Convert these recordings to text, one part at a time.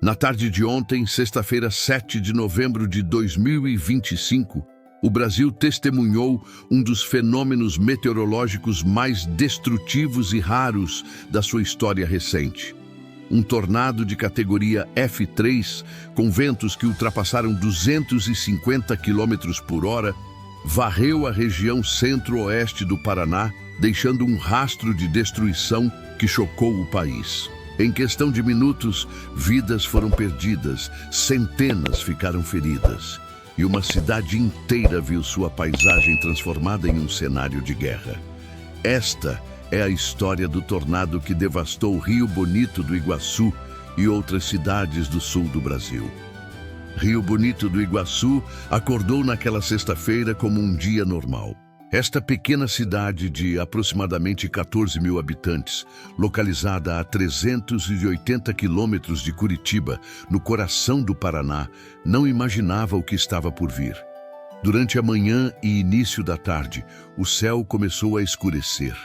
Na tarde de ontem, sexta-feira, 7 de novembro de 2025, o Brasil testemunhou um dos fenômenos meteorológicos mais destrutivos e raros da sua história recente. Um tornado de categoria F3, com ventos que ultrapassaram 250 km por hora, varreu a região centro-oeste do Paraná, deixando um rastro de destruição que chocou o país. Em questão de minutos, vidas foram perdidas, centenas ficaram feridas, e uma cidade inteira viu sua paisagem transformada em um cenário de guerra. Esta é a história do tornado que devastou Rio Bonito do Iguaçu e outras cidades do sul do Brasil. Rio Bonito do Iguaçu acordou naquela sexta-feira como um dia normal. Esta pequena cidade de aproximadamente 14 mil habitantes, localizada a 380 quilômetros de Curitiba, no coração do Paraná, não imaginava o que estava por vir. Durante a manhã e início da tarde, o céu começou a escurecer.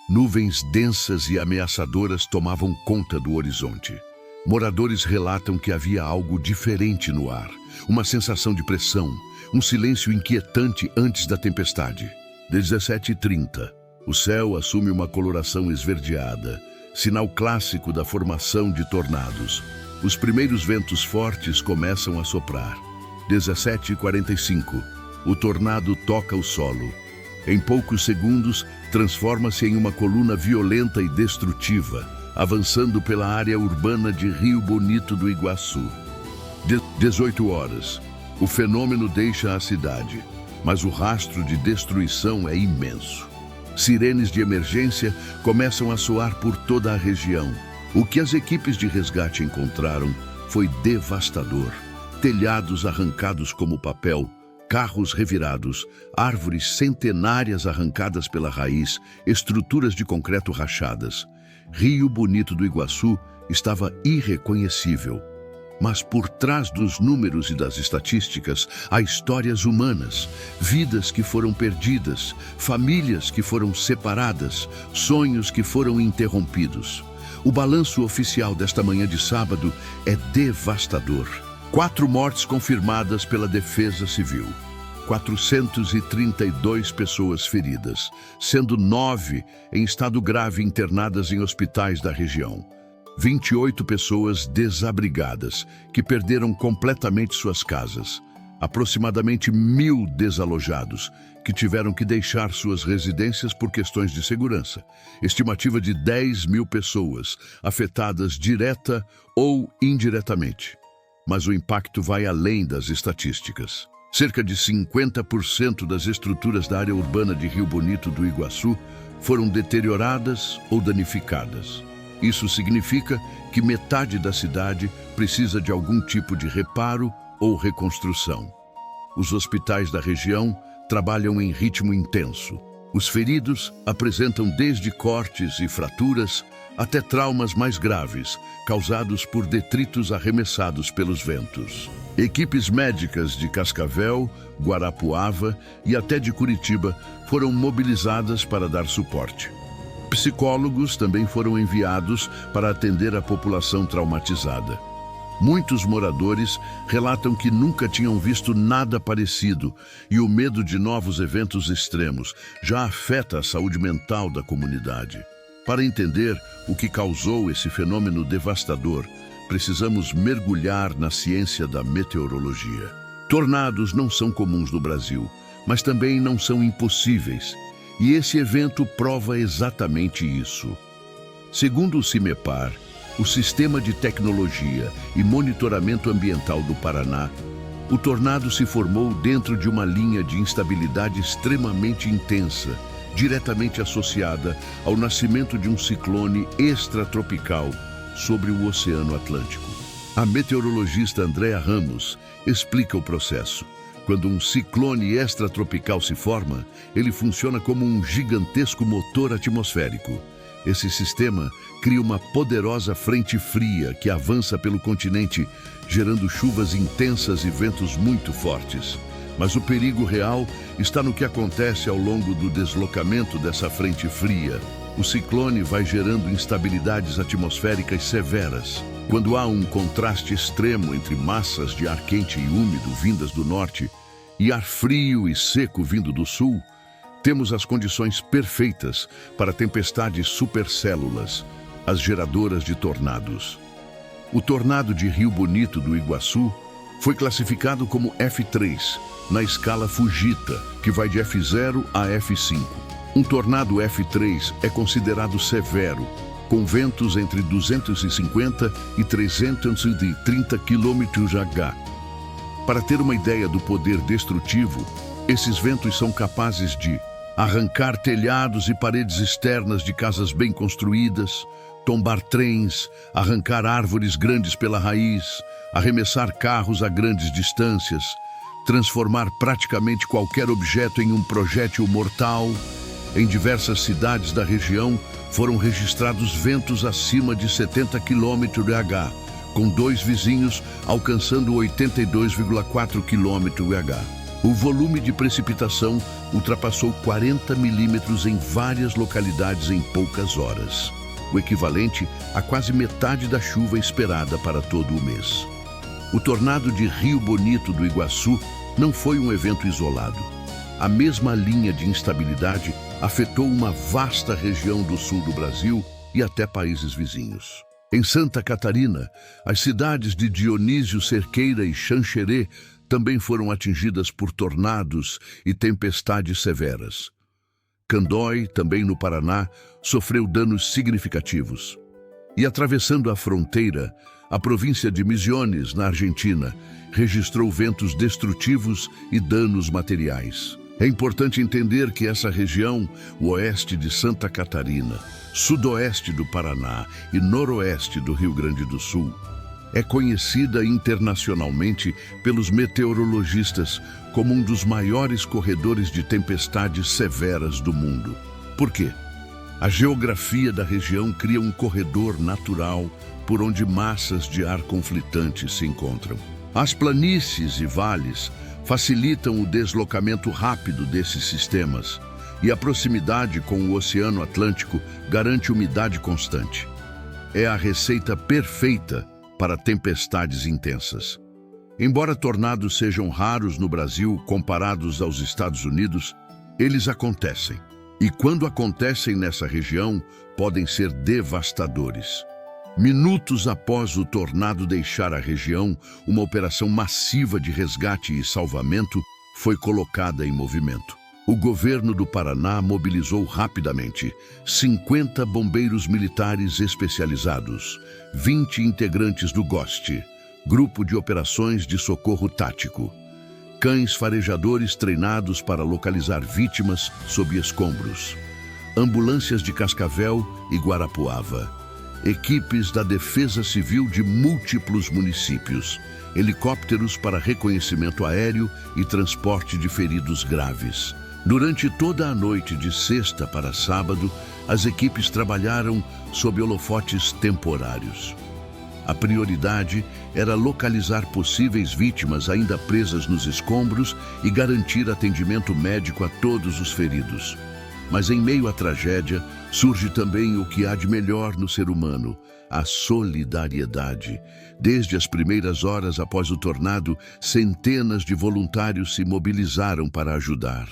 Nuvens densas e ameaçadoras tomavam conta do horizonte. Moradores relatam que havia algo diferente no ar, uma sensação de pressão, um silêncio inquietante antes da tempestade. 17h30, o céu assume uma coloração esverdeada, sinal clássico da formação de tornados. Os primeiros ventos fortes começam a soprar. 17h45, o tornado toca o solo. Em poucos segundos, transforma-se em uma coluna violenta e destrutiva, avançando pela área urbana de Rio Bonito do Iguaçu. 18 horas, o fenômeno deixa a cidade, mas o rastro de destruição é imenso. Sirenes de emergência começam a soar por toda a região. O que as equipes de resgate encontraram foi devastador. Telhados arrancados como papel, carros revirados, árvores centenárias arrancadas pela raiz, estruturas de concreto rachadas. Rio Bonito do Iguaçu estava irreconhecível. Mas por trás dos números e das estatísticas, há histórias humanas, vidas que foram perdidas, famílias que foram separadas, sonhos que foram interrompidos. O balanço oficial desta manhã de sábado é devastador. 4 mortes confirmadas pela Defesa Civil. 432 pessoas feridas, sendo 9 em estado grave internadas em hospitais da região. 28 pessoas desabrigadas, que perderam completamente suas casas. Aproximadamente 1.000 desalojados, que tiveram que deixar suas residências por questões de segurança. Estimativa de 10 mil pessoas, afetadas direta ou indiretamente. Mas o impacto vai além das estatísticas. Cerca de 50% das estruturas da área urbana de Rio Bonito do Iguaçu foram deterioradas ou danificadas. Isso significa que metade da cidade precisa de algum tipo de reparo ou reconstrução. Os hospitais da região trabalham em ritmo intenso. Os feridos apresentam desde cortes e fraturas até traumas mais graves, causados por detritos arremessados pelos ventos. Equipes médicas de Cascavel, Guarapuava e até de Curitiba foram mobilizadas para dar suporte. Psicólogos também foram enviados para atender a população traumatizada. Muitos moradores relatam que nunca tinham visto nada parecido e o medo de novos eventos extremos já afeta a saúde mental da comunidade. Para entender o que causou esse fenômeno devastador, precisamos mergulhar na ciência da meteorologia. Tornados não são comuns no Brasil, mas também não são impossíveis. E esse evento prova exatamente isso. Segundo o CIMEPAR, o Sistema de Tecnologia e Monitoramento Ambiental do Paraná, o tornado se formou dentro de uma linha de instabilidade extremamente intensa, diretamente associada ao nascimento de um ciclone extratropical sobre o Oceano Atlântico. A meteorologista Andréa Ramos explica o processo. Quando um ciclone extratropical se forma, ele funciona como um gigantesco motor atmosférico. Esse sistema cria uma poderosa frente fria que avança pelo continente, gerando chuvas intensas e ventos muito fortes. Mas o perigo real está no que acontece ao longo do deslocamento dessa frente fria. O ciclone vai gerando instabilidades atmosféricas severas. Quando há um contraste extremo entre massas de ar quente e úmido vindas do norte e ar frio e seco vindo do sul, temos as condições perfeitas para tempestades supercélulas, as geradoras de tornados. O tornado de Rio Bonito do Iguaçu foi classificado como F3, na escala Fujita, que vai de F0 a F5. Um tornado F3 é considerado severo, com ventos entre 250 e 330 km/h. Para ter uma ideia do poder destrutivo, esses ventos são capazes de arrancar telhados e paredes externas de casas bem construídas, tombar trens, arrancar árvores grandes pela raiz, arremessar carros a grandes distâncias, transformar praticamente qualquer objeto em um projétil mortal. Em diversas cidades da região foram registrados ventos acima de 70 km/h, com 2 vizinhos alcançando 82,4 km/h. O volume de precipitação ultrapassou 40 milímetros em várias localidades em poucas horas, o equivalente a quase metade da chuva esperada para todo o mês. O tornado de Rio Bonito do Iguaçu não foi um evento isolado. A mesma linha de instabilidade afetou uma vasta região do sul do Brasil e até países vizinhos. Em Santa Catarina, as cidades de Dionísio Cerqueira e Xanxerê também foram atingidas por tornados e tempestades severas. Candói, também no Paraná, sofreu danos significativos. E atravessando a fronteira, a província de Misiones, na Argentina, registrou ventos destrutivos e danos materiais. É importante entender que essa região, o oeste de Santa Catarina, sudoeste do Paraná e noroeste do Rio Grande do Sul, é conhecida internacionalmente pelos meteorologistas como um dos maiores corredores de tempestades severas do mundo. Por quê? A geografia da região cria um corredor natural por onde massas de ar conflitantes se encontram. As planícies e vales facilitam o deslocamento rápido desses sistemas e a proximidade com o Oceano Atlântico garante umidade constante. É a receita perfeita para tempestades intensas. Embora tornados sejam raros no Brasil comparados aos Estados Unidos, eles acontecem. E quando acontecem nessa região, podem ser devastadores. Minutos após o tornado deixar a região, uma operação massiva de resgate e salvamento foi colocada em movimento. O governo do Paraná mobilizou rapidamente 50 bombeiros militares especializados, 20 integrantes do GOST, Grupo de Operações de Socorro Tático, cães farejadores treinados para localizar vítimas sob escombros, ambulâncias de Cascavel e Guarapuava, equipes da Defesa Civil de múltiplos municípios, helicópteros para reconhecimento aéreo e transporte de feridos graves. Durante toda a noite de sexta para sábado, as equipes trabalharam sob holofotes temporários. A prioridade era localizar possíveis vítimas ainda presas nos escombros e garantir atendimento médico a todos os feridos. Mas em meio à tragédia, surge também o que há de melhor no ser humano, a solidariedade. Desde as primeiras horas após o tornado, centenas de voluntários se mobilizaram para ajudar.